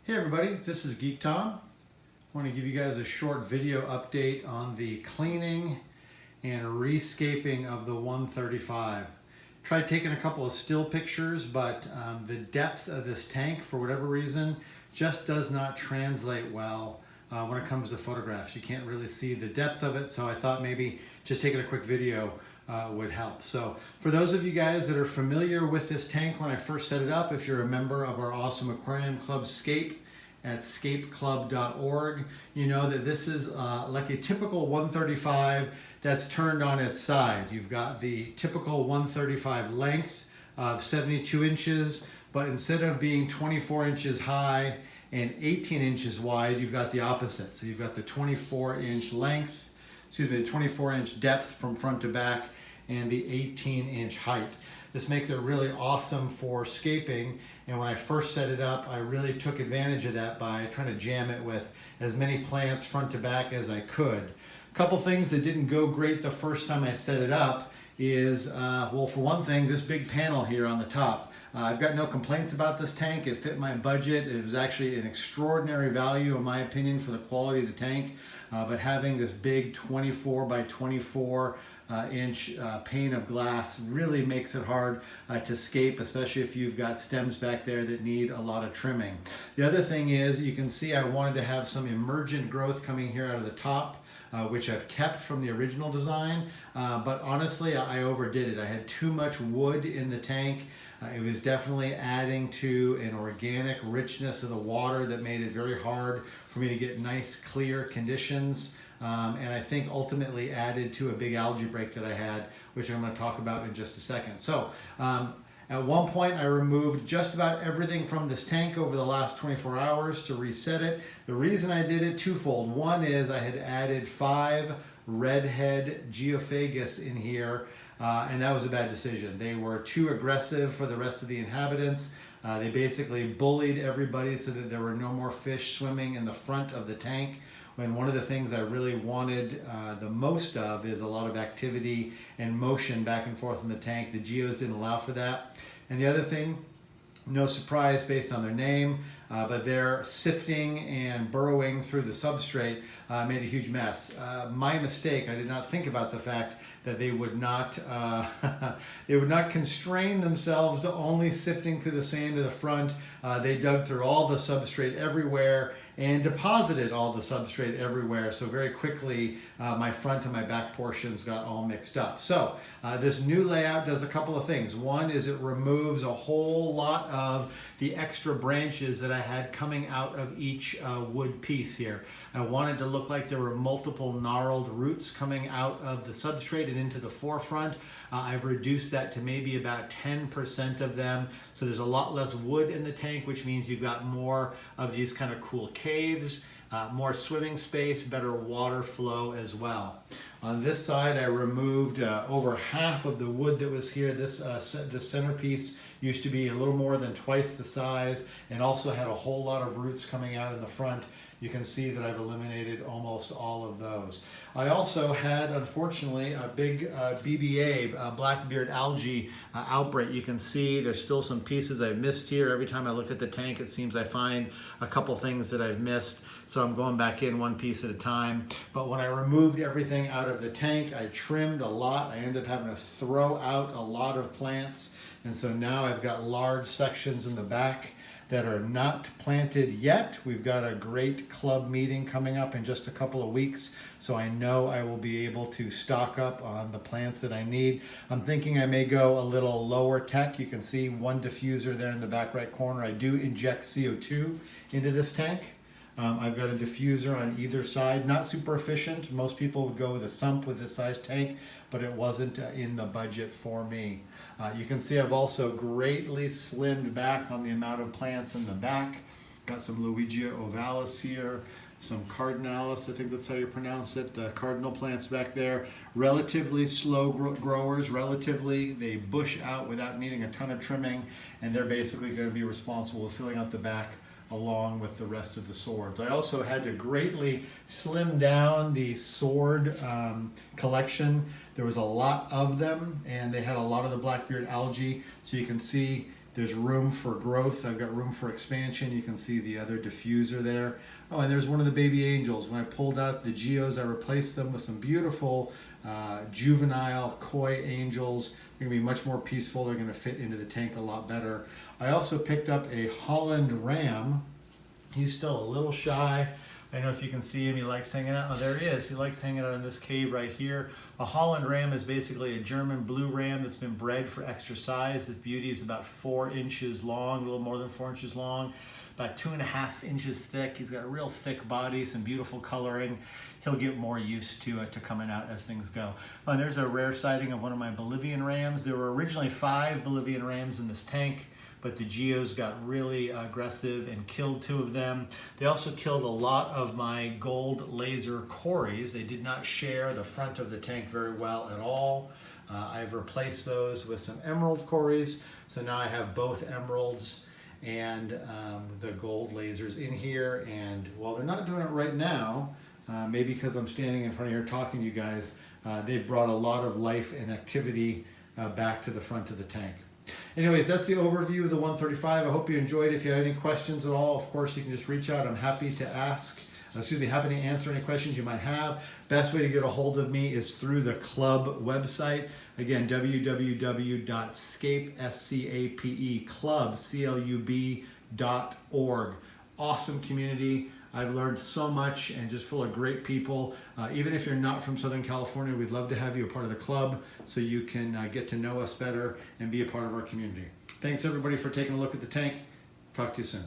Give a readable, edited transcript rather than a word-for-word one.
Hey everybody, this is geektom. I want to give you guys a short video update on the cleaning and rescaping of the 135. Tried taking a couple of still pictures, but the depth of this tank, for whatever reason, just does not translate well when it comes to photographs. You can't really see the depth of it, so I thought maybe just taking a quick video would help. So for those of you guys that are familiar with this tank when I first set it up, if you're a member of our awesome aquarium club Scape at scapeclub.org, you know that this is like a typical 135 that's turned on its side. You've got the typical 135 length of 72 inches, but instead of being 24 inches high and 18 inches wide, you've got the opposite. So you've got the 24-inch length, the 24-inch depth from front to back, and the 18-inch height. This makes it really awesome for scaping, and when I first set it up, I really took advantage of that by trying to jam it with as many plants front to back as I could. A couple things that didn't go great the first time I set it up is, well, for one thing, this big panel here on the top. I've got no complaints about this tank. It fit my budget. It was actually an extraordinary value, in my opinion, for the quality of the tank. But having this big 24 by 24 inch pane of glass really makes it hard to scape, especially if you've got stems back there that need a lot of trimming. The other thing is, you can see I wanted to have some emergent growth coming here out of the top, which I've kept from the original design, but honestly I overdid it. I had too much wood in the tank. It was definitely adding to an organic richness of the water that made it very hard for me to get nice clear conditions, and I think ultimately added to a big algae break that I had, which I'm going to talk about in just a second. So at one point I removed just about everything from this tank over the last 24 hours to reset it. The reason I did it twofold. One is I had added 5 redhead geophagus in here, and that was a bad decision. They were too aggressive for the rest of the inhabitants. They basically bullied everybody so that there were no more fish swimming in the front of the tank, when one of the things I really wanted the most of is a lot of activity and motion back and forth in the tank. The geos didn't allow for that. And the other thing, no surprise based on their name, but their sifting and burrowing through the substrate made a huge mess. My mistake, I did not think about the fact that they would not constrain themselves to only sifting through the sand to the front. They dug through all the substrate everywhere and deposited all the substrate everywhere. So very quickly, my front and my back portions got all mixed up. So this new layout does a couple of things. One is it removes a whole lot of the extra branches that I had coming out of each wood piece here. I wanted to look like there were multiple gnarled roots coming out of the substrate and into the forefront. I've reduced that to maybe about 10% of them. So there's a lot less wood in the tank, which means you've got more of these kind of cool caves, more swimming space, better water flow as well. On this side, I removed over half of the wood that was here. This centerpiece used to be a little more than twice the size and also had a whole lot of roots coming out in the front. You can see that I've eliminated almost all of those. I also had, unfortunately, a big BBA, blackbeard algae outbreak. You can see there's still some pieces I've missed here. Every time I look at the tank, it seems I find a couple things that I've missed. So I'm going back in one piece at a time. But when I removed everything out of the tank, I trimmed a lot. I ended up having to throw out a lot of plants. And so now I've got large sections in the back that are not planted yet. We've got a great club meeting coming up in just a couple of weeks, so I know I will be able to stock up on the plants that I need. I'm thinking I may go a little lower tech. You can see one diffuser there in the back right corner. I do inject CO2 into this tank. I've got a diffuser on either side, not super efficient. Most people would go with a sump with this size tank, but it wasn't in the budget for me. You can see I've also greatly slimmed back on the amount of plants in the back. Got some Luigia ovalis here, some cardinalis, I think that's how you pronounce it, the cardinal plants back there. Relatively slow growers, they bush out without needing a ton of trimming, and they're basically going to be responsible for filling out the back along with the rest of the swords. I also had to greatly slim down the sword collection. There was a lot of them, and they had a lot of the blackbeard algae. So you can see There's room for growth. I've got room for expansion. You can see the other diffuser there. Oh, and there's one of the baby angels. When I pulled out the geos, I replaced them with some beautiful juvenile koi angels. They're gonna be much more peaceful. They're gonna fit into the tank a lot better. I also picked up a Holland ram. He's still a little shy. I don't know if you can see him. He likes hanging out. Oh, there he is. He likes hanging out in this cave right here. A Holland ram is basically a German blue ram that's been bred for extra size. This beauty is about 4 inches long, a little more than 4 inches long, about 2.5 inches thick. He's got a real thick body, some beautiful coloring. He'll get more used to coming out as things go. Oh, and there's a rare sighting of one of my Bolivian rams. There were originally 5 Bolivian rams in this tank, but the geos got really aggressive and killed 2 of them. They also killed a lot of my gold laser cories. They did not share the front of the tank very well at all. I've replaced those with some emerald cories. So now I have both emeralds and the gold lasers in here. And while they're not doing it right now, maybe because I'm standing in front of here talking to you guys, they've brought a lot of life and activity back to the front of the tank. Anyways, that's the overview of the 135. I hope you enjoyed. If you have any questions at all, of course, you can just reach out. I'm happy to happy to answer any questions you might have. Best way to get a hold of me is through the club website. Again, www.club.org. Awesome community. I've learned so much and just full of great people. Even if you're not from Southern California, we'd love to have you a part of the club so you can get to know us better and be a part of our community. Thanks everybody for taking a look at the tank. Talk to you soon.